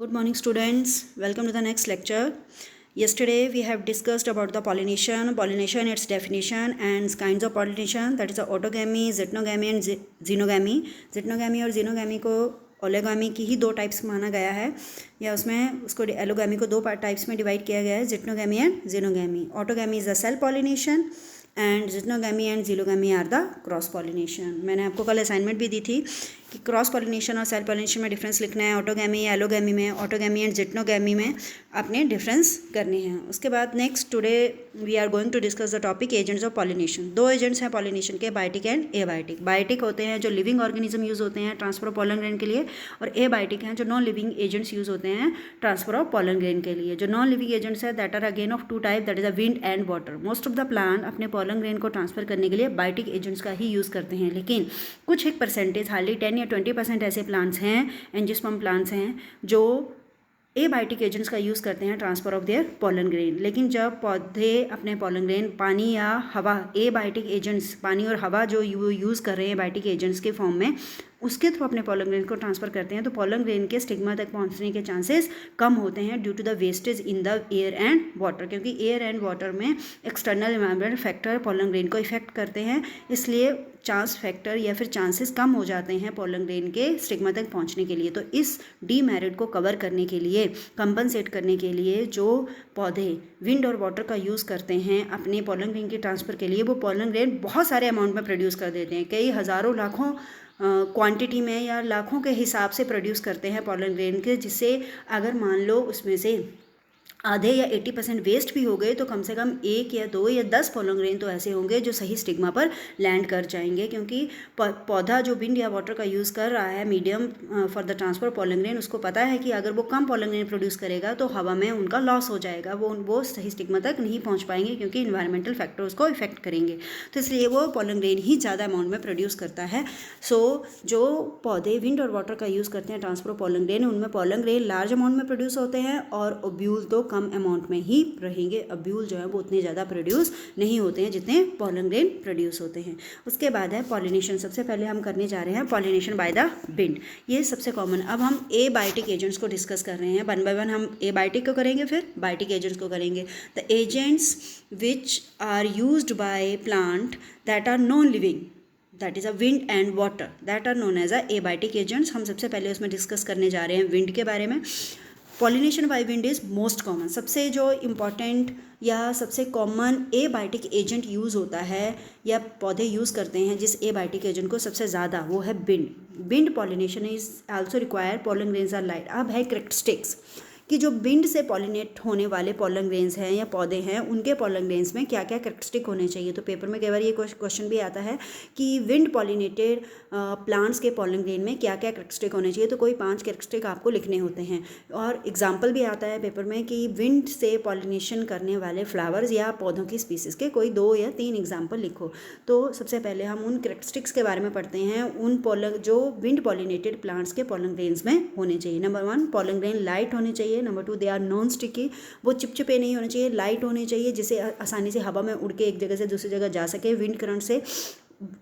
Good morning, students. Welcome to the next lecture. Yesterday we have discussed about the pollination, its definition and kinds of pollination, that is the autogamy, zytogamy and xenogamy. zytogamy और xenogamy को ओलेगामी की ही दो types माना गया है, या उसमें उसको एलोगामी को दो टाइप्स में डिवाइड किया गया है, zytogamy and xenogamy. Autogamy is the cell pollination and zytogamy and xylogamy are the cross pollination. मैंने आपको कल असाइनमेंट भी दी थी कि क्रॉस पॉलिनेशन और सेल पॉलिनेशन में डिफरेंस लिखना है. ऑटोगैमी या एलोगैमी में, ऑटोगैमी एंड zytogamy में आपने डिफरेंस करने हैं. उसके बाद next today we are going to discuss the topic agents of pollination. दो एजेंट्स हैं पॉलिनेशन के, बायोटिक एंड एबायोटिक. बायोटिक होते हैं जो लिविंग ऑर्गेनिज्म यूज़ होते हैं ट्रांसफर ऑफ पॉलन ग्रेन के लिए, और एबायोटिक हैं जो नॉन लिविंग एजेंट्स यूज़ होते हैं ट्रांसफर ऑफ पॉलन ग्रेन के लिए. जो नॉन लिविंग एजेंट्स है that are again of two type, that is a wind and water. Most of the plant अपने पॉलन ग्रेन को ट्रांसफर करने के लिए बायोटिक एजेंट्स का ही यूज़ करते हैं, लेकिन कुछ एक परसेंटेज, हार्डली 10 या 20% ऐसे प्लांट्स हैं, एंजियोस्पर्म प्लांट्स हैं, जो एबायोटिक एजेंट्स का यूज़ करते हैं transfer of their pollen grain. लेकिन जब पौधे अपने पॉलन ग्रेन पानी या हवा, एबायोटिक एजेंट्स पानी और हवा जो यूज़ कर रहे हैं एबायोटिक एजेंट्स के फॉर्म में, उसके थ्रू अपने पॉलन ग्रेन को ट्रांसफ़र करते हैं, तो पॉलन ग्रेन के स्टिग्मा तक पहुंचने के चांसेस कम होते हैं due to the wastage in the air and water. क्योंकि एयर एंड वाटर में external environment factor pollen grain को इफेक्ट करते हैं, इसलिए चांस फैक्टर या फिर चांसेस कम हो जाते हैं पॉलन ग्रेन के स्टिग्मा तक पहुंचने के लिए. तो इस डीमेरिट को कवर करने के लिए, कंपनसेट करने के लिए, जो पौधे विंड और वाटर का यूज़ करते हैं अपने पॉलन ग्रेन के ट्रांसफ़र के लिए, वो पॉलन ग्रेन बहुत सारे अमाउंट में प्रोड्यूस कर देते हैं. कई हज़ारों लाखों क्वांटिटी में या लाखों के हिसाब से प्रोड्यूस करते हैं पॉलन ग्रेन के, जिससे अगर मान लो उसमें से आधे या 80% वेस्ट भी हो गए तो कम से कम 1 या 2 या 10 पॉलन ग्रेन तो ऐसे होंगे जो सही स्टिग्मा पर लैंड कर जाएंगे. क्योंकि पौधा जो विंड या वाटर का यूज़ कर रहा है medium for the transfer pollen grain, उसको पता है कि अगर वो कम पॉलन ग्रेन प्रोड्यूस करेगा तो हवा में उनका लॉस हो जाएगा, वो सही स्टिग्मा तक नहीं पहुँच पाएंगे क्योंकि इन्वायरमेंटल फैक्टर उसको इफेक्ट करेंगे. तो इसलिए वो पॉलन ग्रेन ही ज़्यादा अमाउंट में प्रोड्यूस करता है. सो जो पौधे विंड और वाटर का यूज़ करते हैं ट्रांसफर पॉलन ग्रेन, उनमें पॉलन ग्रेन लार्ज अमाउंट में प्रोड्यूस होते हैं और ओब्यूल तो कम अमाउंट में ही रहेंगे. अब्यूल जो है वो उतने ज़्यादा प्रोड्यूस नहीं होते हैं जितने पॉलन ग्रेन प्रोड्यूस होते हैं. उसके बाद है पॉलिनेशन. सबसे पहले हम करने जा रहे हैं पॉलिनेशन बाय द विंड. ये सबसे कॉमन. अब हम एबायोटिक एजेंट्स को डिस्कस कर रहे हैं. वन बाय वन हम एबायोटिक को करेंगे, फिर बायोटिक एजेंट्स को करेंगे. The agents which are used by plant that are non living, that is a wind and water, that are known as a abiotic agents. हम सबसे पहले उसमें डिस्कस करने जा रहे हैं विंड के बारे में. Pollination by wind is most common. सबसे जो इम्पॉर्टेंट या सबसे कॉमन एबायोटिक एजेंट यूज़ होता है या पौधे यूज़ करते हैं जिस एबायोटिक एजेंट को सबसे ज़्यादा, वो है wind. Wind pollination is also require pollen grains are light. अब है करेक्टरिस्टिक्स कि जो विंड से पॉलिनेट होने वाले पॉलन ग्रेन्स हैं या पौधे हैं, उनके पॉलन ग्रेन्स में क्या क्या करेक्टरिस्टिक होने चाहिए. तो पेपर में कई बार ये क्वेश्चन भी आता है कि विंड पॉलिनेटेड प्लांट्स के पॉलन ग्रेन में क्या क्या करेक्टरिस्टिक होने चाहिए. तो कोई 5 करेक्टरिस्टिक आपको लिखने होते हैं. और एग्जाम्पल भी आता है पेपर में कि विंड से पॉलिनेशन करने वाले फ्लावर्स या पौधों की स्पीसीज़ के कोई 2 या 3 एग्जाम्पल लिखो. तो सबसे पहले हम उन करेक्टरिस्टिक्स के बारे में पढ़ते हैं, उन पॉलन जो विंड पॉलिनेटेड प्लांट्स के पॉलन ग्रेन्स में होने चाहिए. नंबर 1, पॉलन ग्रेन लाइट होने चाहिए. Number 2, they are non sticky. वो चिपचिपे नहीं होने चाहिए, लाइट होने चाहिए, जिसे आसानी से हवा में उड़ के एक जगह से दूसरी जगह जा सके विंड करंट से.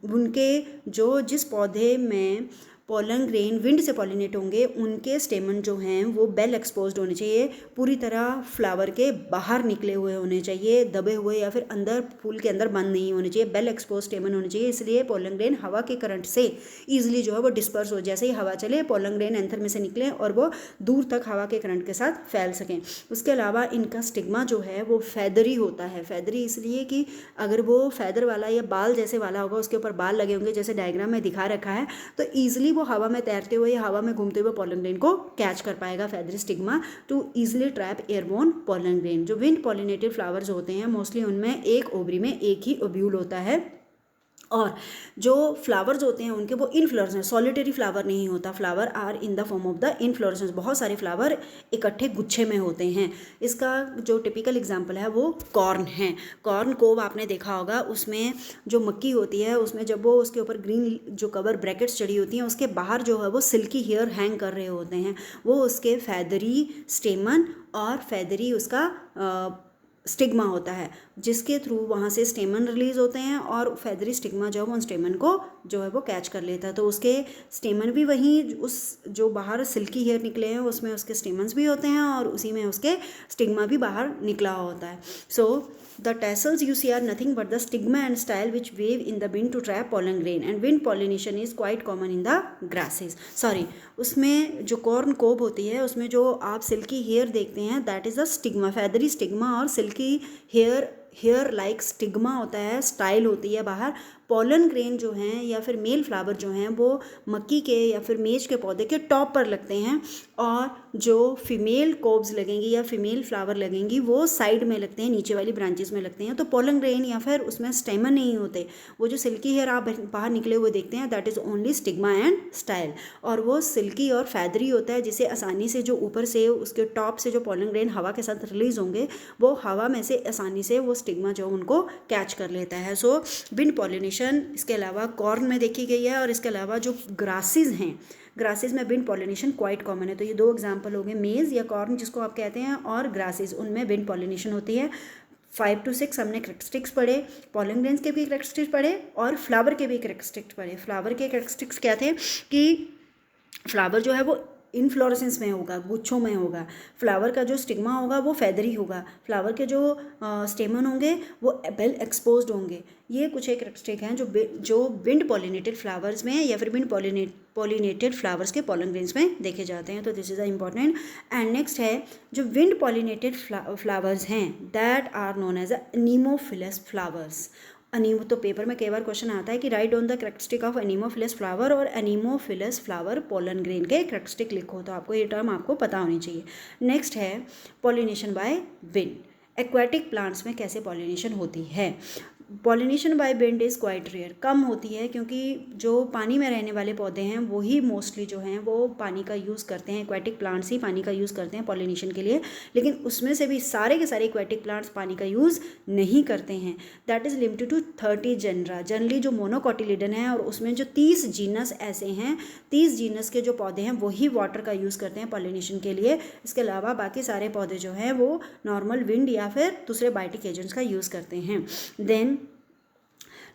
उनके जो जिस पौधे में पॉलन ग्रेन विंड से पॉलिनेट होंगे उनके स्टेमन जो हैं वो बेल एक्सपोज्ड होने चाहिए, पूरी तरह फ्लावर के बाहर निकले हुए होने चाहिए, दबे हुए या फिर अंदर फूल के अंदर बंद नहीं होने चाहिए. बेल एक्सपोज स्टेमन होने चाहिए. इसलिए पॉलन ग्रेन हवा के करंट से ईजिली जो है वो डिस्पर्स हो, जैसे ही हवा चले पॉलन ग्रेन एंथर में से निकलें और वो दूर तक हवा के करंट के साथ फैल सकें. उसके अलावा इनका स्टिग्मा जो है वो फैदरी होता है. फैदरी इसलिए कि अगर वो फैदर वाला या बाल जैसे वाला होगा, उसके ऊपर बाल लगे होंगे जैसे डायग्राम में दिखा रखा है, तो ईजिली वो हवा में तैरते हुए या हवा में घूमते हुए पॉलन ग्रेन को कैच कर पाएगा feathery stigma to easily trap airborne pollen grain. जो विंड पॉलिनेटेड फ्लावर्स होते हैं मोस्टली उनमें एक ओवरी में एक ही ओब्यूल होता है, और जो फ्लावर्स होते हैं उनके वो इनफ्लोरेसेंस, सॉलिटरी फ्लावर नहीं होता. Flower are in the form of the inflorescence. बहुत सारे फ्लावर इकट्ठे गुच्छे में होते हैं. इसका जो टिपिकल एग्जांपल है वो कॉर्न है. कॉर्न को आपने देखा होगा, उसमें जो मक्की होती है उसमें जब वो उसके ऊपर ग्रीन जो कवर ब्रैकेट्स चढ़ी होती हैं उसके बाहर जो है वो सिल्की हेयर हैंग कर रहे होते हैं, वो उसके फैदरी स्टेमन और फैदरी उसका स्टिग्मा होता है, जिसके थ्रू वहाँ से स्टेमन रिलीज होते हैं और फेदरी स्टिग्मा जो है वो स्टेमन को जो है वो कैच कर लेता है। तो उसके स्टेमन भी वहीं उस जो बाहर सिल्की हेयर निकले हैं उसमें उसके स्टेमन्स भी होते हैं और उसी में उसके स्टिग्मा भी बाहर निकला होता है। सो the tassels you see are nothing but the stigma and style which wave in the wind to trap pollen grain, and wind pollination is quite common in the grasses. Sorry, उसमें जो corn कोब होती है उसमें जो आप silkie hair देखते हैं that is the stigma, feathery stigma और सिल्की हेयर लाइक स्टिग्मा होता है, स्टाइल होती है बाहर। पॉलन ग्रेन जो हैं या फिर मेल फ्लावर जो हैं वो मक्की के या फिर मेज के पौधे के टॉप पर लगते हैं, और जो फीमेल कोब्स लगेंगी या फीमेल फ्लावर लगेंगी वो साइड में लगते हैं, नीचे वाली ब्रांचेस में लगते हैं। तो पॉलन ग्रेन या फिर उसमें स्टेमन नहीं होते, वो जो सिल्की हेयर आप बाहर निकले हुए देखते हैं that is only stigma and style, और वो सिल्की और फैदरी होता है जिसे आसानी से जो ऊपर से उसके टॉप से जो पॉलन ग्रेन हवा के साथ रिलीज होंगे वो हवा में से आसानी से वो स्टिग्मा जो उनको कैच कर लेता है। सो विंड पॉलिनेशन इसके अलावा कॉर्न में देखी गई है, और इसके अलावा जो ग्रासेस हैं, ग्रासेस में विंड पॉलिनेशन क्वाइट कॉमन है। तो ये दो एग्जांपल हो गए, मेज या कॉर्न जिसको आप कहते हैं और ग्रासेस, उनमें विंड पॉलिनेशन होती है। 5 to 6 हमने करेक्टरिस्टिक्स पढ़े, पॉलन ग्रेन्स के भी करेक्टरिस्टिक्स पढ़े और फ्लावर के भी करेक्टरिस्टिक्स पढ़े। फ्लावर के करेक्टरिस्टिक्स क्या थे कि फ्लावर जो है वो इनफ्लोरेसेंस में होगा, गुच्छों में होगा। फ्लावर का जो स्टिग्मा होगा वो फेदरी होगा, फ्लावर के जो स्टेमन होंगे वो वेल एक्सपोज्ड होंगे। ये कुछ एक करेक्टरिस्टिक हैं जो विंड पॉलिनेटेड फ्लावर्स में या फिर विंड पॉलिनेटेड फ्लावर्स के पॉलन ग्रेन्स में देखे जाते हैं। तो this is a important. And next है जो विंड पॉलिनेटेड फ्लावर्स हैं that are known as anemophilous flowers. तो पेपर में कई बार क्वेश्चन आता है कि write on the characteristic of anemophilous flower और एनीमोफिलस फ्लावर पॉलन ग्रेन के करेक्टरिस्टिक लिखो, तो आपको ये टर्म आपको पता होनी चाहिए। नेक्स्ट है pollination by wind. Aquatic plants में कैसे पॉलिनेशन होती है? Pollination by wind is quite rare, कम होती है क्योंकि जो पानी में रहने वाले पौधे हैं वही मोस्टली जो हैं वो पानी का यूज़ करते हैं, एक्वाटिक प्लांट्स ही पानी का यूज़ करते हैं पॉलिनेशन के लिए। लेकिन उसमें से भी सारे के सारे एक्वाटिक प्लांट्स पानी का यूज़ नहीं करते हैं। That is limited to 30 genera, generally जो मोनोकोटिलिडन है और उसमें जो 30 जीनस ऐसे हैं, 30 जीनस के जो पौधे हैं वही वाटर का यूज़ करते हैं पॉलिनेशन के लिए। इसके अलावा बाकी सारे पौधे जो हैं वो नॉर्मल विंड या फिर दूसरे बायोटिक एजेंट्स का यूज़ करते हैं। देन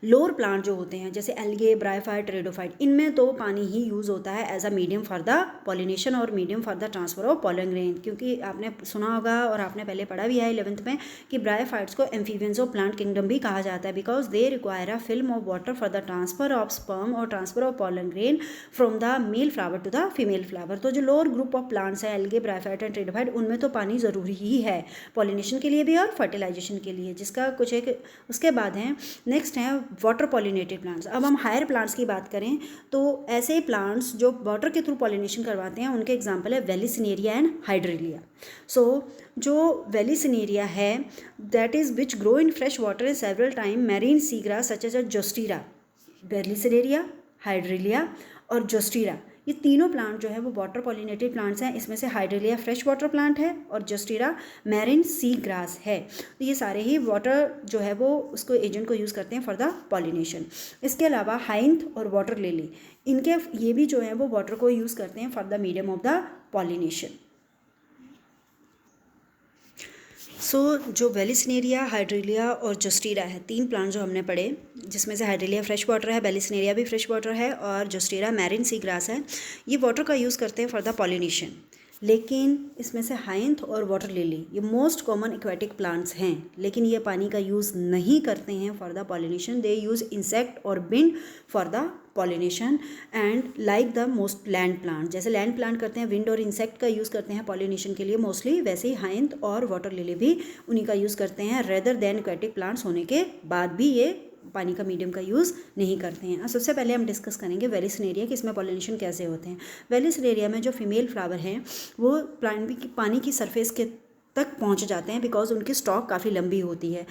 लोअर प्लांट जो होते हैं जैसे एल्गे, ब्रायोफाइट, टेरिडोफाइट, इनमें तो पानी ही यूज़ होता है as a medium for the pollination और medium for the transfer of pollen grain. क्योंकि आपने सुना होगा और आपने पहले पढ़ा भी है 11th में कि ब्रायोफाइट्स को एम्फीबियंस ऑफ प्लांट किंगडम भी कहा जाता है because they require a film of water for the transfer of sperm और transfer of pollen grain from the male flower to the female flower. तो जो लोअर ग्रुप ऑफ प्लांट्स है algae, bryophyte and pteridophyte, उनमें तो पानी ज़रूरी ही है pollination के लिए भी और फर्टिलाइजेशन के लिए, जिसका कुछ एक उसके बाद है। नेक्स्ट है वाटर पॉलिनेटेड प्लांट्स। अब हम हायर प्लांट्स की बात करें तो ऐसे प्लांट्स जो वाटर के थ्रू पॉलिनेशन करवाते हैं उनके एग्जांपल है वेलिसिनेरिया एंड हाइड्रेलिया। सो जो वेलिसिनेरिया है that is which grow in fresh water and several time marine sea grass such as Zostera. Vallisneria, Hydrilla और जोस्टीरा, ये तीनों प्लांट जो है वो वाटर पॉलिनेटेड प्लांट्स हैं। इसमें से हाइड्रेलिया फ्रेश वाटर प्लांट है और जोस्टीरा मैरीन सी ग्रास है। तो ये सारे ही वाटर जो है वो उसको एजेंट को यूज़ करते हैं फॉर द पॉलिनेशन। इसके अलावा हाइंथ और वाटर लिली, इनके ये भी जो है वो वाटर को यूज़ करते हैं for the medium of the pollination. So जो वेलिसिनेरिया, हाइड्रेलिया और जोस्टीरा है, तीन प्लांट जो हमने पढ़े, जिसमें से हाइड्रेलिया फ्रेश वाटर है, वेलिसिनेरिया भी फ्रेश वाटर है और जोस्टीरा मैरीन सी ग्रास है, ये वाटर का यूज़ करते हैं फॉर द पॉलिनेशन। लेकिन इसमें से हाइंथ और वाटर लिली ये मोस्ट कॉमन एक्वेटिक प्लांट्स हैं, लेकिन ये पानी का यूज़ नहीं करते हैं for the pollination. They use insect और wind for the pollination and like the most land plant, जैसे लैंड प्लांट करते हैं विंड और इंसेक्ट का यूज़ करते हैं पॉलिनेशन के लिए मोस्टली, वैसे ही हाइंथ और वाटर लिली भी उन्हीं का यूज़ करते हैं रेदर देन एक्वेटिक प्लांट्स होने के बाद भी ये पानी का मीडियम का यूज़ नहीं करते हैं। सबसे पहले हम डिस्कस करेंगे वेलिसिनेरिया कि इसमें पॉलिनेशन कैसे होते हैं। वेलिसिनेरिया में जो फीमेल फ्लावर हैं वो पानी की सरफेस के तक पहुंच जाते हैं बिकॉज उनकी स्टॉक काफ़ी लंबी होती है।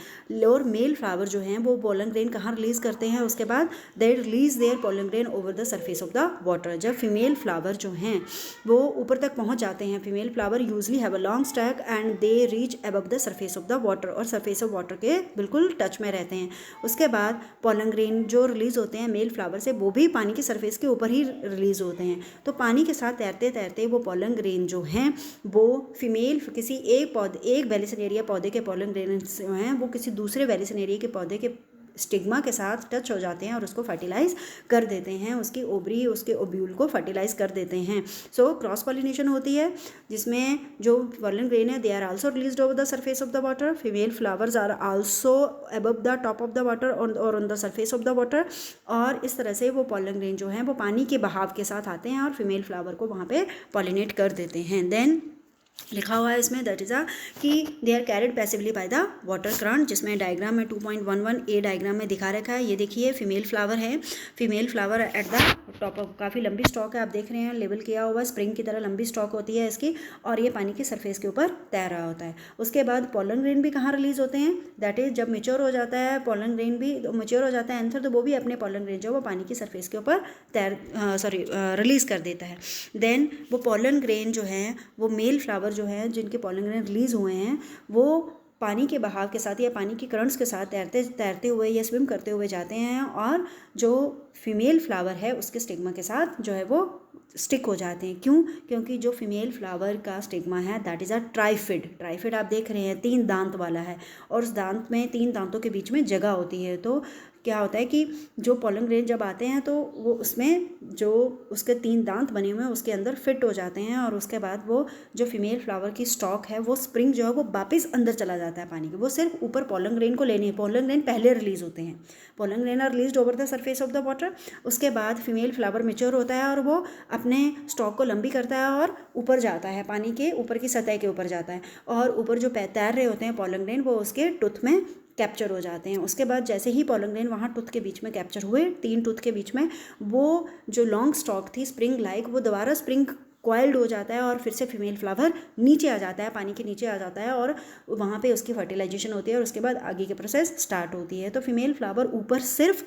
और मेल फ्लावर जो हैं वो पोलन ग्रेन कहाँ रिलीज़ करते हैं, उसके बाद they release their pollen grain over the surface of the water. जब फीमेल फ्लावर जो हैं वो ऊपर तक पहुंच जाते हैं, female flower usually have a long stalk and they reach above the surface of the water, और सरफेस ऑफ वाटर के बिल्कुल टच में रहते हैं। उसके बाद पोलन ग्रेन जो रिलीज़ होते हैं मेल फ्लावर से वो भी पानी की सरफेस के ऊपर ही रिलीज़ होते हैं। तो पानी के साथ तैरते तैरते वो पोलन ग्रेन जो हैं वो फीमेल किसी एक एक वेलिसिनेरिया पौधे के पॉलन ग्रेन्स जो हैं वो किसी दूसरे वेलिसिनेरिया के पौधे के स्टिग्मा के साथ टच हो जाते हैं और उसको फर्टिलाइज कर देते हैं, उसकी ओवरी उसके ओब्यूल को फर्टिलाइज कर देते हैं। सो क्रॉस पॉलिनेशन होती है जिसमें जो पॉलन ग्रेन है they are also released over the surface of the water, female flowers are also above the top of the water और on the surface of the water, और इस तरह से वो पॉलन ग्रेन जो हैं वो पानी के बहाव के साथ आते हैं और फीमेल फ्लावर को वहाँ पे पॉलिनेट कर देते हैं। देन लिखा हुआ है इसमें दैट इज़ कि they are carried passively by the water current, जिसमें डायग्राम में 2.11 ए डायग्राम में दिखा रखा है। ये देखिए फीमेल फ्लावर है, female flower at the top of, काफ़ी लंबी स्टॉक है, आप देख रहे हैं लेबल किया हुआ, स्प्रिंग की तरह लंबी स्टॉक होती है इसकी, और ये पानी की सरफेस के ऊपर तैर रहा होता है। उसके बाद पॉलन ग्रेन भी कहाँ रिलीज होते हैं, दैट इज जब मेच्योर हो जाता है पॉलन ग्रेन भी मेच्योर हो जाता है एंथर, तो वो भी अपने पॉलन ग्रेन जो वो पानी की सरफेस के ऊपर रिलीज कर देता है। देन वो पॉलन ग्रेन जो है वो मेल फ्लावर जो है जिनके पॉलन ग्रेन रिलीज हुए हैं वो पानी के बहाव के साथ या पानी की करंट्स के साथ तैरते हुए या स्विम करते हुए जाते हैं, और जो फीमेल फ्लावर है उसके स्टिग्मा के साथ जो है वो स्टिक हो जाते हैं। क्यों? क्योंकि जो फीमेल फ्लावर का स्टिग्मा है दैट इज़ अ ट्राइफिड। ट्राइफिड आप देख रहे हैं 3 दांत वाला है, और उस दांत में 3 दांतों के बीच में जगह होती है। तो क्या होता है कि जो पॉलन ग्रेन जब आते हैं तो वो उसमें जो उसके 3 दांत बने हुए हैं उसके अंदर फिट हो जाते हैं, और उसके बाद वो जो फीमेल फ्लावर की स्टॉक है वो स्प्रिंग जो है वो वापस अंदर चला जाता है पानी के, वो सिर्फ ऊपर पॉलन ग्रेन को लेने, पॉलन ग्रेन पहले रिलीज होते हैं, pollen grain are released over the surface of the water. उसके बाद फीमेल फ्लावर मेच्योर होता है और वो अपने स्टॉक को लंबी करता है और ऊपर जाता है, पानी के ऊपर की सतह के ऊपर जाता है, और ऊपर जो तैर रहे होते हैं पॉलन ग्रेन वो उसके टूथ में कैप्चर हो जाते हैं। उसके बाद जैसे ही पॉलन ग्रेन वहाँ टूथ के बीच में कैप्चर हुए, 3 टूथ के बीच में, वो जो लॉन्ग स्टॉक थी स्प्रिंग लाइक वो दोबारा स्प्रिंग कॉइल्ड हो जाता है और फिर से फीमेल फ्लावर नीचे आ जाता है, पानी के नीचे आ जाता है, और वहाँ पे उसकी फर्टिलाइजेशन होती है और उसके बाद आगे की प्रोसेस स्टार्ट होती है। तो फीमेल फ्लावर ऊपर सिर्फ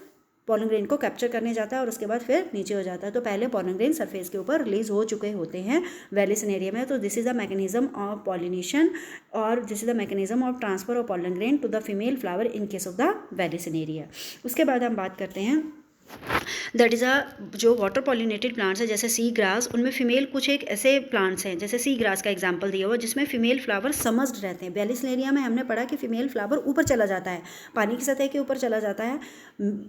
पॉलन ग्रेन को कैप्चर करने जाता है और उसके बाद फिर नीचे हो जाता है। तो पहले पॉलन ग्रेन सरफेस के ऊपर रिलीज हो चुके होते हैं वेलिसिनेरिया में। तो this is the mechanism of pollination, और this is the mechanism of transfer of pollen grain to the female flower in case of the Vallisneria. उसके बाद हम बात करते हैं दैट इज़ जो वाटर पॉलिनेटेड प्लांट्स है जैसे सी ग्रास, उनमें फीमेल कुछ एक ऐसे प्लांट्स हैं जैसे सी ग्रास का एग्जांपल दिया हुआ जिसमें फीमेल फ्लावर समझड रहते हैं। वेलिसिनेरिया में हमने पढ़ा कि फीमेल फ्लावर ऊपर चला जाता है, पानी की सतह के ऊपर चला जाता है,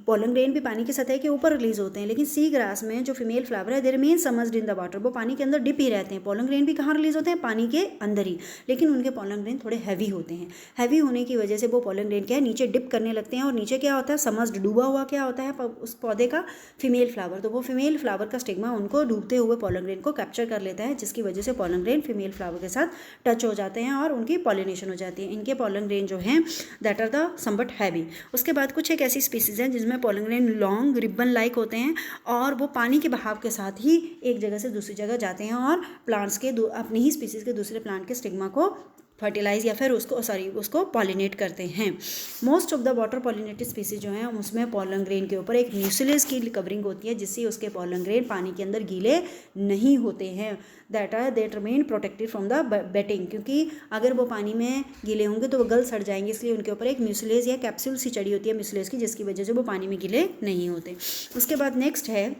पॉलन ग्रेन भी पानी की सतह के ऊपर रिलीज होते हैं, लेकिन सी ग्रास में जो फीमेल फ्लावर है they remain submerged in the water, वो पानी के अंदर डिप ही रहते हैं। पॉलन ग्रेन भी कहाँ रिलीज होते हैं, पानी के अंदर ही, लेकिन उनके पॉलन ग्रेन थोड़े हैवी होते हैं। हैवी होने की वजह से वो पॉलन ग्रेन क्या है नीचे डिप करने लगते हैं, और नीचे क्या होता है समझड डूबा हुआ क्या होता है उस पौधे का फीमेल फ्लावर, तो वो फीमेल फ्लावर का स्टिग्मा उनको डूबते हुए पॉलन ग्रेन को कैप्चर कर लेता है, जिसकी वजह से पॉलन ग्रेन फीमेल फ्लावर के साथ टच हो जाते हैं और उनकी पॉलिनेशन हो जाती है। इनके पॉलन ग्रेन जो हैं that are the somewhat heavy. उसके बाद कुछ एक ऐसी स्पीसीज हैं जिसमें pollen grain long ribbon like होते हैं, और वो पानी के बहाव के साथ ही एक जगह से दूसरी जगह जाते हैं और प्लांट्स के अपनी ही स्पीसीज के दूसरे प्लांट के स्टिग्मा को फर्टिलाइज या फिर उसको पॉलिनेट करते हैं। Most of the water pollinated species जो हैं उसमें पॉलन ग्रेन के ऊपर एक म्यूसिलेज की कवरिंग होती है, जिससे उसके पॉलन ग्रेन पानी के अंदर गीले नहीं होते हैं, that remain protected from the wetting, क्योंकि अगर वो पानी में गीले होंगे तो वो गल सड़ जाएंगे, इसलिए उनके ऊपर एक म्यूसिलेज या कैप्सूल सी चढ़ी होती है म्यूसिलेज की, जिसकी वजह से वो पानी में गीले नहीं होते। उसके बाद नेक्स्ट है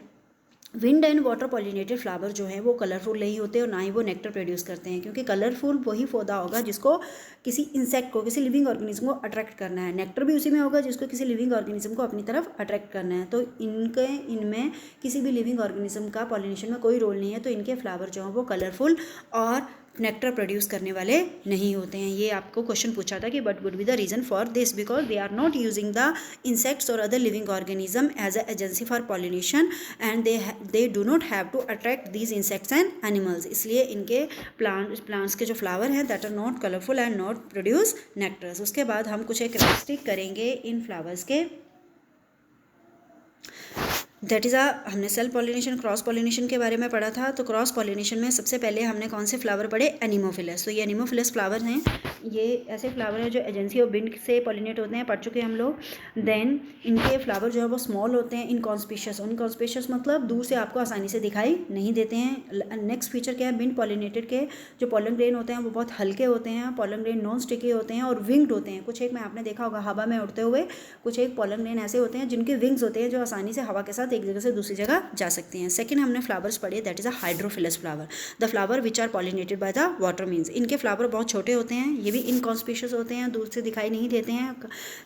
wind and water pollinated flower जो है वो कलरफुल नहीं होते और ना ही वो नेक्टर प्रोड्यूस करते हैं, क्योंकि कलरफुल वही पौधा होगा जिसको किसी इंसेक्ट को, किसी लिविंग ऑर्गेनिज्म को अट्रैक्ट करना है, नेक्टर भी उसी में होगा जिसको किसी लिविंग ऑर्गेनिज्म को अपनी तरफ अट्रैक्ट करना है। तो इनमें किसी भी लिविंग ऑर्गेनिज्म का पॉलिनेशन में कोई रोल नहीं है, तो इनके फ्लावर जो हैं वो कलरफुल और नेक्टर प्रोड्यूस करने वाले नहीं होते हैं। ये आपको क्वेश्चन पूछा था कि but would be the reason for this, because they are not using the insects और other living organism as a agency for pollination, and they do not have to attract these insects and animals, इसलिए इनके plants के जो flower हैं that are not colourful and not produce nectars. उसके बाद हम कुछ एक कैरेक्टरिस्टिक करेंगे इन फ्लावर्स के, दैट इज़ हमने सेल्फ पॉलिनेशन क्रॉस पॉलिनेशन के बारे में पढ़ा था। तो क्रॉस पॉलिनेशन में सबसे पहले हमने कौन से फ्लावर पढ़े, एनिमोफिलस। तो ये एनिमोफिलस फ्लावर हैं, ये ऐसे फ्लावर हैं जो एजेंसी ऑफ विंड से पॉलिनेट होते हैं, पढ़ चुके हम लोग। देन इनके फ्लावर जो है वो स्मॉल होते हैं, इनकॉन्स्पिशियस मतलब दूर से आपको आसानी से दिखाई नहीं देते हैं। नेक्स्ट फीचर क्या है, विंड पॉलिनेटेड के जो पॉलन ग्रेन होते हैं वो बहुत हल्के होते हैं, पॉलन ग्रेन नॉन स्टिकी होते हैं और विंग्ड होते हैं। कुछ एक में आपने देखा होगा हवा में उड़ते हुए, कुछ एक पॉलन ग्रेन ऐसे होते हैं जिनके विंग्स होते हैं जो आसानी से हवा के साथ साथ एक जगह से दूसरी जगह जा सकती हैं। सेकंड हमने फ्लावर्स पढ़े, that is a hydrophilous flower, the flower which are pollinated by the water means. इनके फ्लावर बहुत छोटे होते हैं, ये भी इनकॉन्स्पिशियस होते हैं, दूर से दिखाई नहीं देते हैं।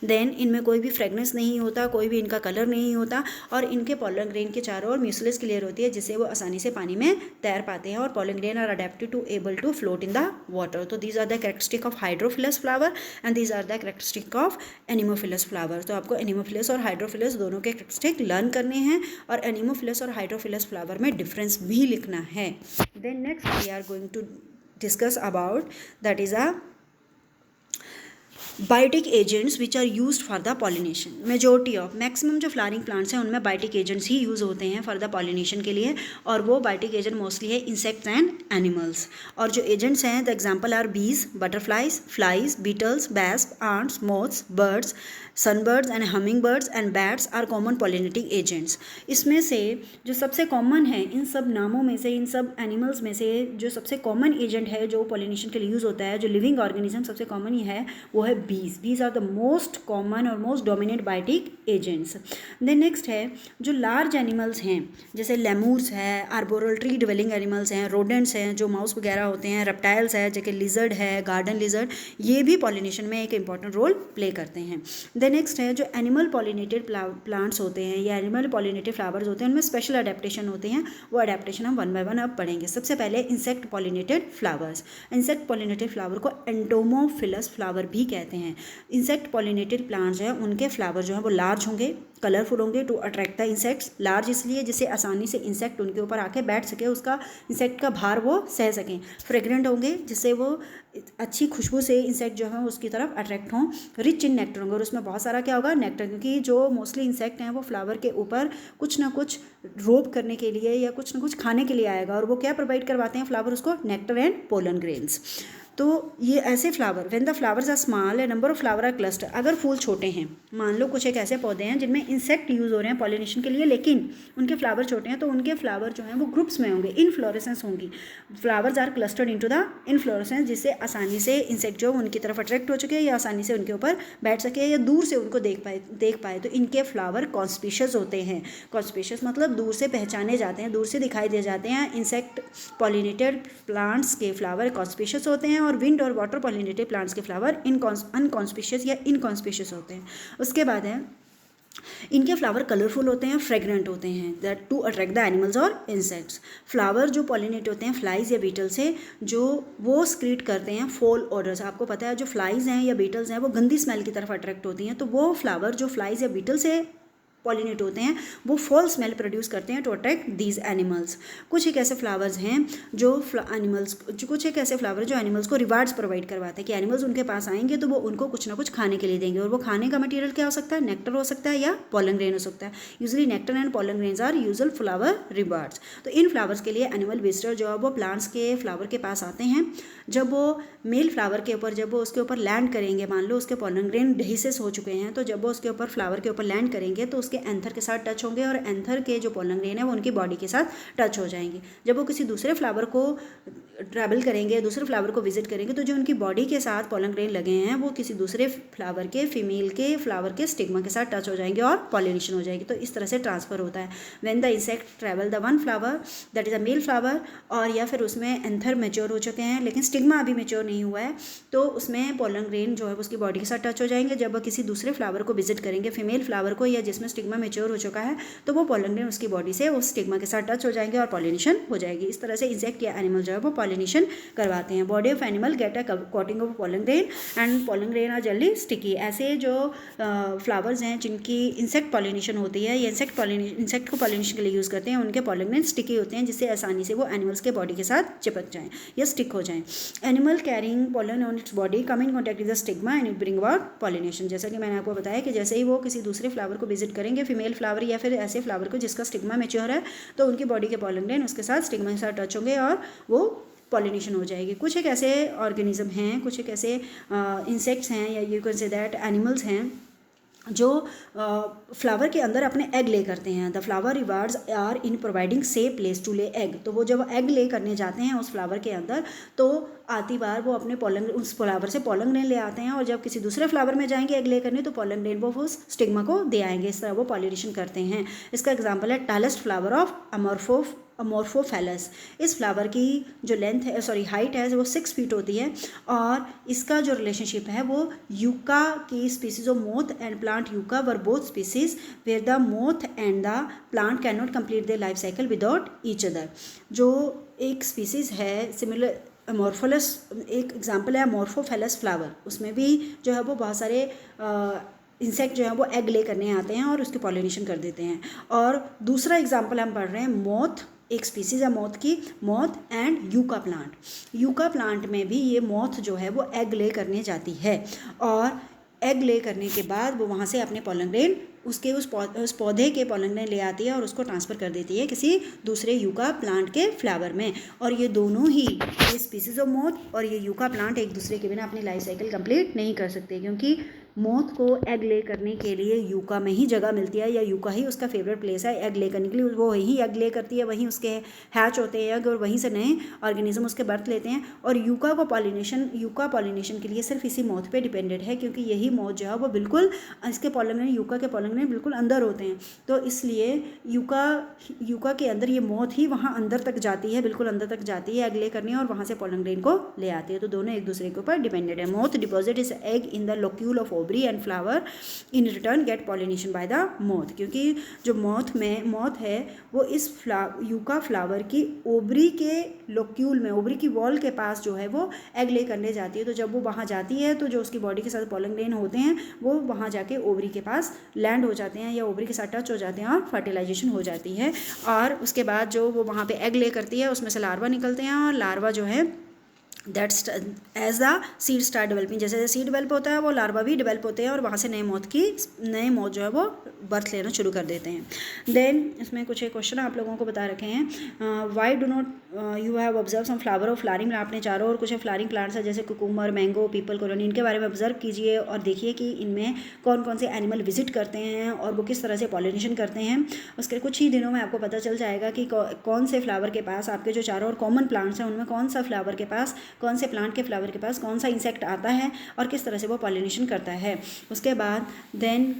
देन इनमें कोई भी फ्रेगनेंस नहीं होता, कोई भी इनका कलर नहीं होता, और इनके पोलन ग्रेन के चारों ओर म्यूसिलस क्लियर होती है, जिससे वो आसानी से पानी में तैर पाते हैं, और pollen grain are adapted to able to float in the water. तो these are the characteristic of hydrophilous flower and these are the characteristic of anemophilous flower. तो आपको एनिमोफिलस और हाइड्रोफिलस दोनों के कैरेक्टरिस्टिक लर्न करने हैं, और एनिमोफिलस और हाइड्रोफिलस फ्लावर में डिफरेंस भी लिखना है। Then next we are going to discuss about that is a biotic agents which are used for the pollination. Majority of maximum जो फ्लावरिंग प्लांट्स हैं उनमें बायोटिक एजेंट्स ही यूज़ होते हैं फॉर द पॉलिनेशन के लिए, और वो बायोटिक एजेंट मोस्टली है इंसेक्ट्स एंड एनिमल्स। और जो एजेंट्स हैं the example are bees, butterflies, flies, beetles, बैस्प, ants, moths, birds, sunbirds and humming birds and bats are common pollinating agents. इसमें से जो सबसे कॉमन है इन सब नामों में से, इन सब एनिमल्स में से जो सबसे कॉमन एजेंट है जो पॉलिनेशन के लिए यूज़ होता है, जो लिविंग ऑर्गेनिज्म सबसे कॉमन ही है, वो है bees. Bees are the most common और most dominate biotic agents. Then next है जो लार्ज एनिमल्स हैं, जैसे लेमूर्स है, आर्बोरल ट्री डिवेलिंग एनिमल्स हैं, रोडेंट्स हैं जो माउस वगैरह होते हैं, रेप्टाइल्स है जैसे लिजर्ड है, गार्डन लिजर्ड, ये भी पॉलिनेशन में एक इंपॉर्टेंट रोल प्ले करते हैं। देन नेक्स्ट है जो एनिमल पॉलिनेटेड प्लांट्स होते हैं या एनिमल पॉलिनेटेड फ्लावर्स होते हैं, उनमें स्पेशल अडेप्टेशन होते हैं, वो अडेप्टेशन हम वन बाय वन अब पढ़ेंगे। सबसे पहले insect pollinated flowers. Insect pollinated flower को एंटोमोफिलस फ्लावर भी कहते हैं। इंसेक्ट पॉलिनेटेड प्लांट्स हैं उनके फ्लावर जो हैं वो लार्ज होंगे, कलरफुल होंगे to attract the insects. Large इसलिए जिससे आसानी से इंसेक्ट उनके ऊपर आके बैठ सके, उसका इंसेक्ट का भार वो सह सकें। फ्रेग्रेंट होंगे जिससे वो अच्छी खुशबू से इंसेक्ट जो है उसकी तरफ अट्रैक्ट हों। रिच इन नेक्टर होंगे, और उसमें बहुत सारा क्या होगा, नेक्टर, क्योंकि जो मोस्टली इंसेक्ट हैं वो फ्लावर के ऊपर कुछ ना कुछ रोब करने के लिए या कुछ ना कुछ खाने के लिए आएगा, और वो क्या प्रोवाइड करवाते हैं फ्लावर उसको, नेक्टर एंड पोलन ग्रेन्स। तो ये ऐसे flower, when the flowers are small a number of flower are cluster. अगर फूल छोटे हैं, मान लो कुछ एक ऐसे पौधे हैं जिनमें इंसेक्ट यूज़ हो रहे हैं पॉलिनेशन के लिए, लेकिन उनके फ्लावर छोटे हैं, तो उनके फ्लावर जो हैं वो ग्रुप्स में होंगे, इनफ्लोरेसेंस होंगी। Flowers are clustered into the inflorescence, जिससे आसानी से इंसेक्ट जो उनकी तरफ अट्रैक्ट हो चुके हैं या आसानी से उनके ऊपर बैठ सके या दूर से उनको देख पाए। तो इनके फ्लावर कॉन्स्पिशियस होते हैं। कॉन्स्पिशियस मतलब दूर से पहचाने जाते हैं, दूर से दिखाई दे जाते हैं। इंसेक्ट पॉलिनेटेड प्लांट्स के फ्लावर कॉन्स्पिशियस होते हैं, और विंड और वाटर पॉलिनेटेड प्लांट्स के फ्लावर अनकॉन्स्पिशियस या इनकॉन्स्पिशियस होते हैं। उसके बाद है इनके फ्लावर कलरफुल होते हैं, फ्रेग्रेंट होते हैं, that to attract the animals और इंसेक्ट्स। फ्लावर जो पॉलिनेट होते हैं फ्लाइज या बीटल से, जो वो स्क्रीट करते हैं फॉल ऑर्डर्स। आपको पता है जो फ्लाइज हैं या बीटल्स हैं वो गंदी स्मेल की तरफ अट्रैक्ट होती हैं, तो वो फ्लावर जो फ्लाइज या बीटल से पॉलिनेट होते हैं वो फॉल स्मेल प्रोड्यूस करते हैं टू अट्रैक्ट दीज एनिमल्स। कुछ एक ऐसे फ्लावर्स हैं जो फ्लावर जो एनिमल्स को रिवार्ड्स प्रोवाइड करवाते हैं कि एनिमल्स उनके पास आएंगे तो वो उनको कुछ ना कुछ खाने के लिए देंगे, और वो खाने का मटेरियल क्या हो सकता है, नेक्टर हो सकता है या पोलन ग्रेन हो सकता है। Usually nectar and pollen grains are usual flower rewards. तो इन फ्लावर्स के लिए एनिमल विजिटर जो है वो प्लांट्स के फ्लावर के पास आते हैं। जब वो मेल फ्लावर के ऊपर, जब वो उसके ऊपर लैंड करेंगे, मान लो उसके पोलन ग्रेन डेहिसेस हो चुके हैं, तो जब वो उसके ऊपर फ्लावर के ऊपर लैंड करेंगे तो उसके एंथर के साथ टच होंगे, और एंथर के जो पोलन ग्रेन है वो उनकी बॉडी के साथ टच हो जाएंगे। जब वो किसी दूसरे फ्लावर को ट्रैवल करेंगे, दूसरे फ्लावर को विजिट करेंगे, तो जो उनकी बॉडी के साथ पोलन ग्रेन लगे हैं वो किसी दूसरे फ्लावर के फीमेल के फ्लावर के स्टिग्मा के साथ टच हो जाएंगे और पॉलिनेशन हो जाएगी। तो इस तरह से ट्रांसफर होता है। When the insect travel the one flower that is a male flower, और या फिर उसमें एंथर मेच्योर हो चुके हैं लेकिन स्टिग्मा अभी मेच्योर नहीं हुआ है, तो उसमें पोलन ग्रेन जो है उसकी बॉडी के साथ टच हो जाएंगे। जब वो किसी दूसरे फ्लावर को विजिट करेंगे, फीमेल फ्लावर को, या जिसमें स्टिग्मा मेच्योर हो चुका है, तो वो पोलन ग्रेन उसकी बॉडी से उस स्टिग्मा के साथ टच हो जाएंगे और पॉलिनेशन हो जाएगी। इस तरह से इंसेक्ट या एनिमल जो है वो पॉलिनेशन करवाते हैं। Body of animal get a coating of pollen grain and pollen grain are जल्दी स्टिकी। ऐसे जो फ्लावर्स हैं जिनकी इंसेक्ट पॉलिनेशन होती है या इंसेक्ट को पॉलिनेशन के लिए यूज़ करते हैं, उनके पोलन ग्रेन स्टिकी होते हैं, जिससे आसानी से वो एनिमल्स के बॉडी के साथ चिपक जाएं या स्टिक हो जाएं। Animal carrying pollen on its body come in contact with the stigma and bring about pollination. जैसा कि मैंने आपको बताया कि जैसे ही वो किसी दूसरे फ्लावर को विजिट करेंगे, फीमेल फ्लावर या फिर ऐसे फ्लावर को जिसका स्टिग्मा मेच्योर है, तो उनकी बॉडी के पोलन ग्रेन उसके साथ स्टिग्मा के साथ टच होंगे और वो पॉलिनेशन हो जाएगी। कुछ एक ऐसे ऑर्गेनिज्म हैं, कुछ एक ऐसे इंसेक्ट्स हैं या you can say that animals हैं जो फ्लावर के अंदर अपने एग ले करते हैं। The flower rewards are in providing safe place to lay egg. तो वो जब एग ले करने जाते हैं उस फ्लावर के अंदर, तो आती बार वो अपने पोलन उस फ्लावर से पोलन ग्रेन ले आते हैं, और जब किसी दूसरे फ्लावर में जाएंगे एग ले करने तो पोलन ग्रेन वो उस स्टिग्मा को दे आएंगे। इस तरह वो पॉलिनेशन करते हैं। इसका एग्जाम्पल है टालेस्ट फ्लावर ऑफ अमोर्फोफेलस। इस फ्लावर की जो लेंथ है, सॉरी हाइट है, वो 6 फीट होती है, और इसका जो रिलेशनशिप है वो यूका की species of moth and plant yucca were both species where the moth and the plant can not complete their life cycle without each other. जो एक स्पीसीज है सिमिलर अमोर्फोलस, एक एग्जाम्पल है अमोर्फोफेलस फ्लावर, उसमें भी जो है वो बहुत सारे इंसेक्ट जो है वो एग ले करने आते हैं और उसके पॉलिनेशन कर देते हैं। और दूसरा एग्जाम्पल हम पढ़ रहे हैं मोथ, एक स्पीसीज है मोथ की, moth and yucca plant. Yucca plant में भी ये मोथ जो है वो एग ले करने जाती है, और एग ले करने के बाद वो वहाँ से अपने पोलन ग्रेन उसके उस पौधे के पोलन ग्रेन ले आती है और उसको ट्रांसफ़र कर देती है किसी दूसरे यूका प्लांट के फ्लावर में। और ये दोनों ही, ये स्पीसीज ऑफ मोथ और ये यूका प्लांट एक दूसरे के बिना अपनी लाइफ साइकिल कंप्लीट नहीं कर सकते, क्योंकि मोथ को एग ले करने के लिए यूका में ही जगह मिलती है, या यूका ही उसका फेवरेट प्लेस है एग ले करने के लिए। वो वहीं एग ले करती है, वहीं उसके हैच होते हैं एग, और वहीं से नए ऑर्गेनिज्म उसके बर्थ लेते हैं। और यूका पॉलिनेशन के लिए सिर्फ इसी मोथ पे डिपेंडेड है, क्योंकि यही मोथ जो है वो बिल्कुल इसके पोलन ग्रेन, यूका के पोलन ग्रेन बिल्कुल अंदर होते हैं। तो इसलिए यूका के अंदर ये मोथ ही वहाँ अंदर तक जाती है, बिल्कुल अंदर तक जाती है एग ले करने, और वहाँ से पोलन ग्रेन को ले आती है। तो दोनों एक दूसरे के ऊपर डिपेंडेड है। Moth deposit is egg in the locule of ovary and flower, in return get pollination by the moth. क्योंकि जो मोथ है वो इस यूका फ्लावर की ओवरी के लोक्यूल में, ओवरी की वॉल के पास जो है वो एग ले करने जाती है। तो जब वो वहाँ जाती है तो जो उसकी बॉडी के साथ पोलन ग्रेन होते हैं वो वहाँ जाके ओवरी के पास लैंड हो जाते हैं, या ओवरी के साथ टच हो जाते हैं, और फर्टिलाइजेशन हो जाती है। और उसके बाद जो वो वहाँ पे एग ले करती है उसमें से लार्वा निकलते हैं, और लार्वा जो है that's as the seed start developing, जैसे जैसे सीड डेवलप होता है वो लार्वा भी डेवलप होते हैं, और वहाँ से नए मोथ जो है वो बर्थ लेना शुरू कर देते हैं। देन इसमें कुछ एक क्वेश्चन आप लोगों को बता रखे हैं। Why do not you have observe some flower of flowering, आपने चारों और कुछ फ्लारिंग प्लांट्स है जैसे कुकुम्बर, मैंगो, पीपल, कॉलोनी, इनके बारे में ऑब्जर्व कीजिए और देखिए कि इनमें कौन कौन से एनिमल विजिट करते हैं और वो किस तरह से पॉलिनेशन करते हैं। उसके कुछ ही दिनों में आपको पता चल जाएगा कि कौन से फ्लावर के पास, आपके जो चारों और कॉमन प्लांट्स हैं उनमें कौन सा फ्लावर के पास, कौन से प्लांट के फ्लावर के पास कौन सा इंसेक्ट आता है और किस तरह से वो पॉलिनेशन करता है। उसके बाद then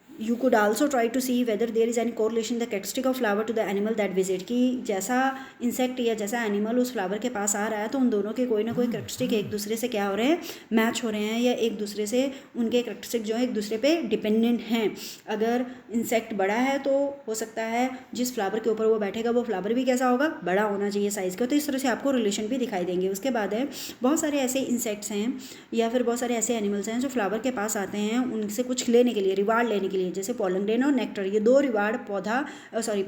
you could also try to see whether there is any correlation in the characteristic of flower to the animal that visit, कि जैसा इंसेक्ट या जैसा एनिमल उस फ्लावर के पास आ रहा है तो उन दोनों के कोई ना कोई कैरेक्टरिस्टिक एक दूसरे से क्या हो रहे हैं, मैच हो रहे हैं, या एक दूसरे से उनके कैरेक्टरिस्टिक जो है एक दूसरे पे डिपेंडेंट हैं। अगर इंसेक्ट बड़ा है तो हो सकता है जिस फ्लावर के ऊपर वो बैठेगा वो फ्लावर भी कैसा होगा, बड़ा होना चाहिए साइज़ का। तो इस तरह से आपको रिलेशन भी दिखाई देंगे। उसके बाद है बहुत सारे ऐसे इंसेक्ट्स हैं या फिर बहुत सारे ऐसे एनिमल्स हैं जो फ्लावर के पास आते हैं उनसे कुछ लेने के लिए, रिवार्ड लेने के लिए, जैसे पोलन ग्रेन और नेक्टर, ये दो रिवार्ड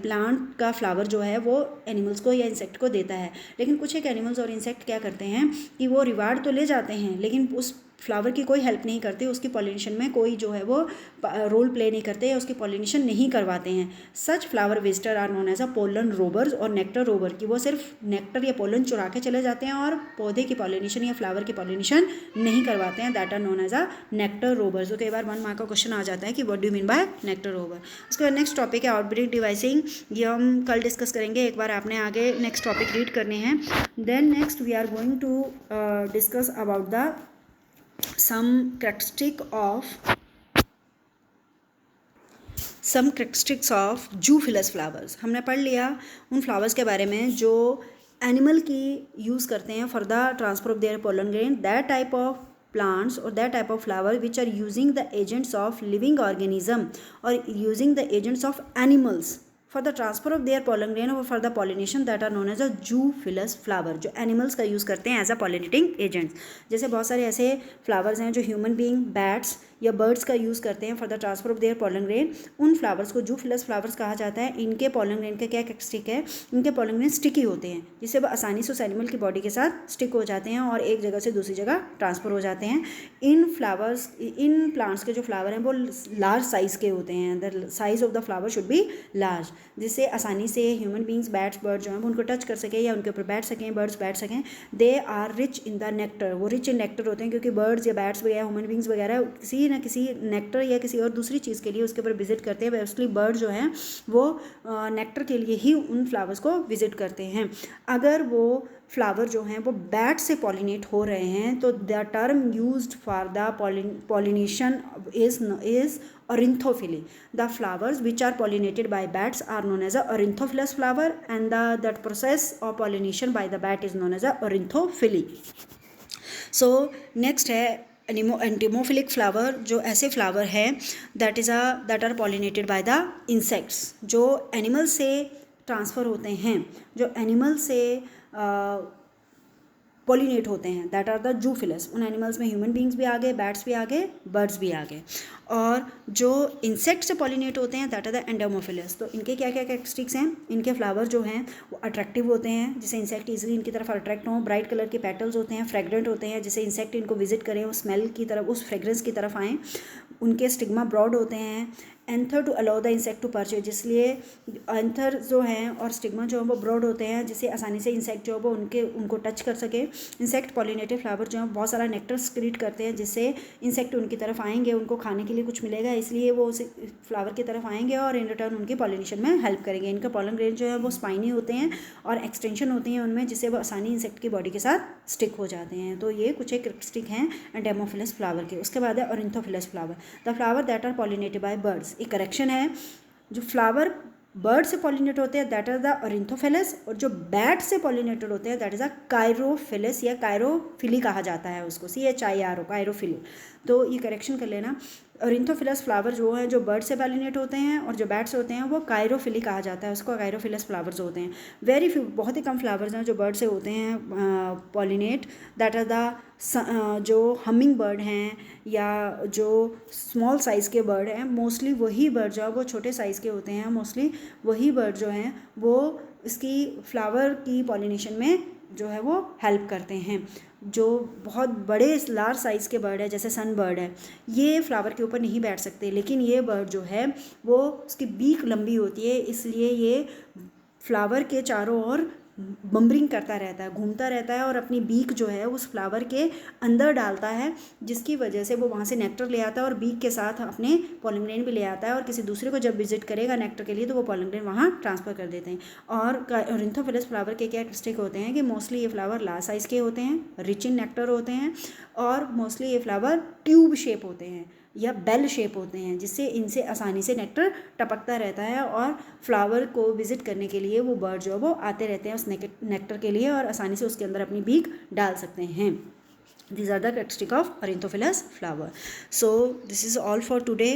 प्लांट का फ्लावर जो है वो एनिमल्स को या इंसेक्ट को देता है। लेकिन कुछ एक एनिमल्स और इंसेक्ट क्या करते हैं कि वो रिवार्ड तो ले जाते हैं लेकिन उस फ्लावर की कोई हेल्प नहीं करते, उसकी पॉलिनेशन में कोई जो है वो रोल प्ले नहीं करते या उसकी पॉलिनेशन नहीं करवाते हैं। Such flower visitor are known as a pollen robbers और नेक्टर रोबर, की वो सिर्फ नेक्टर या पोलन चुरा के चले जाते हैं और पौधे की पॉलिनेशन या फ्लावर की पॉलिनेशन नहीं करवाते हैं। That are known as a nectar robbers. तो कई बार 1 मार्क का क्वेश्चन आ जाता है कि what do mean by nectar Rober. उसके बाद नेक्स्ट टॉपिक है आउटब्रेक डिवाइसिंग, ये हम कल डिस्कस करेंगे। एक बार आपने आगे नेक्स्ट टॉपिक रीड करने हैं। Then next we are going to discuss about the some characteristics of zoophilous flowers. हमने पढ़ लिया उन फ्लावर्स के बारे में जो एनिमल की यूज़ करते हैं for the transfer of their pollen grain, that type of plants or that type of flower which are using the agents of living organism or using the agents of animals for the transfer of their pollen grain or for the pollination, that are known as a zoophilous flower, जो animals का use करते हैं as a pollinating agents. जैसे बहुत सारे ऐसे flowers हैं जो ह्यूमन बीइंग, बैट्स या बर्ड्स का यूज़ करते हैं for the transfer of their pollen grain. उन फ्लावर्स को जूफिलस फ्लावर्स कहा जाता है। इनके पोलन ग्रेन का क्या कैरेक्टरिस्टिक है, इनके पोलन ग्रेन स्टिकी होते हैं जिससे वो आसानी से उस एनिमल की बॉडी के साथ स्टिक हो जाते हैं और एक जगह से दूसरी जगह ट्रांसफ़र हो जाते हैं। इन प्लांट्स के जो फ्लावर हैं वो लार्ज साइज़ के होते हैं। The size of the flower should be large, जिससे आसानी से ह्यूमन बींग्स, बैट्स, बर्ड जो हैं वो उनको टच कर सकें या उनके ऊपर बैठ सकें, बर्ड्स बैठ सकें। They are rich in the nectar, वो रिच इन नेक्टर होते हैं क्योंकि बर्ड्स या बैट्स वगैरह, ह्यूमन बींग्स वगैरह किसी ना किसी नेक्टर या किसी और दूसरी चीज़ के लिए उसके ऊपर विजिट करते हैं। मोस्टली बर्ड जो हैं वो नेक्टर के लिए ही उन फ्लावर्स को विजिट करते हैं। अगर वो फ्लावर जो हैं वो बैट से पॉलिनेट हो रहे हैं तो the term used for the pollination is ornithophyly. The flowers which are pollinated by bats are known as a ornithophilous flower, and that process of pollination by the bat is known as a ornithophyly. So next है एंटीमोफिलिक flower, जो ऐसे flower है that are pollinated by the insects, जो animal से transfer होते हैं, जो animal से पॉलिनेट होते हैं, दैट आर द जूफिलस। उन एनिमल्स में ह्यूमन बींग्स भी आ गए, बैट्स भी आ गए, बर्ड्स भी आ गए। और जो इंसेक्ट से पॉलिनेट होते हैं दैट आर द एंडोमोफिलस। तो इनके क्या क्या कैरेक्टरिस्टिक्स हैं? इनके फ्लावर जो हैं वो अट्रैक्टिव होते हैं, जिससे इंसेक्ट ईजिली इनकी तरफ अट्रैक्ट हों। ब्राइट कलर के पेटल्स होते हैं, फ्रेग्रेंट होते हैं, जिससे इंसेक्ट इनको विजिट करें, उस स्मेल की तरफ, उस फ्रेग्रेंस की तरफ आएँ। उनके स्टिग्मा ब्रॉड होते हैं। Anther to allow the insect to purchase, इसलिए एंथर जो हैं और स्टिग्मा जो है वो ब्रॉड होते हैं, जिससे आसानी से इंसेक्ट जो है वो उनको टच कर सके। इंसेक्ट पॉलिनेटेड फ्लावर जो है बहुत सारा नेक्टर सिक्रीट करते हैं, जिससे इंसेक्ट उनकी तरफ आएंगे, उनको खाने के लिए कुछ मिलेगा, इसलिए वो उस फ्लावर की तरफ आएंगे और इन रिटर्न उनकी पॉलिनेशन में हेल्प करेंगे। इनका पॉलन ग्रेन जो है वो स्पाइनी होते हैं और एक्सटेंशन होती हैं उनमें, जिससे वो आसानी इंसेक्ट की बॉडी के साथ स्टिक हो जाते हैं। तो ये कुछ एक कैरेक्टरिस्टिक हैं एंडेमोफिलस फ्लावर के। उसके बाद है ornithophilous flower, the flower that are pollinated by birds. एक करेक्शन है, जो फ्लावर बर्ड से पॉलिनेट होते हैं दैट आर द ऑरिंथोफिलस, और जो बैट से पॉलिनेटेड होते हैं दैट इज अ कायरोफिलस या कायरोफिली कहा जाता है उसको, CHIRO, कायरोफिली। तो ये करेक्शन कर लेना। ऑरिंथोफिलस फ्लावर जो है जो बर्ड से पॉलिनेट होते हैं और जो बैट्स होते हैं वो कायरोफिली कहा जाता है, उसको कायरोफिलस फ्लावर्स होते हैं। वेरी फ्यू, बहुत ही कम फ्लावर्स हैं जो बर्ड से होते हैं पॉलिनेट। दैट आर द जो हमिंग बर्ड हैं या जो स्मॉल साइज़ के बर्ड हैं, मोस्टली वही बर्ड जो है वो छोटे साइज़ के होते हैं, मोस्टली वही बर्ड जो हैं वो इसकी फ्लावर की पॉलिनेशन में जो है वो हेल्प करते हैं। जो बहुत बड़े लार्ज साइज़ के बर्ड है जैसे सन बर्ड है, ये फ्लावर के ऊपर नहीं बैठ सकते, लेकिन ये बर्ड जो है वो उसकी बीक लंबी होती है, इसलिए ये फ्लावर के चारों ओर बम्बरिंग करता रहता है, घूमता रहता है और अपनी बीक जो है उस फ्लावर के अंदर डालता है, जिसकी वजह से वो वहाँ से नेक्टर ले आता है और बीक के साथ अपने पॉलन ग्रेन भी ले आता है, और किसी दूसरे को जब विजिट करेगा नेक्टर के लिए तो वो पॉलन ग्रेन वहाँ ट्रांसफ़र कर देते हैं। और ऑरिंथोफिलस फ्लावर के क्या कैरेक्टरिस्टिक होते हैं कि मोस्टली ये फ्लावर लार्ज साइज़ के होते हैं, रिच इन नेक्टर होते हैं, और मोस्टली ये फ्लावर ट्यूब शेप होते हैं या बेल शेप होते हैं, जिससे इनसे आसानी से नेक्टर टपकता रहता है और फ्लावर को विजिट करने के लिए वो बर्ड जो है वो आते रहते हैं उस नेक्टर के लिए और आसानी से उसके अंदर अपनी बीक डाल सकते हैं। These are the characteristic of Ornithophilus flower. So this is all for today.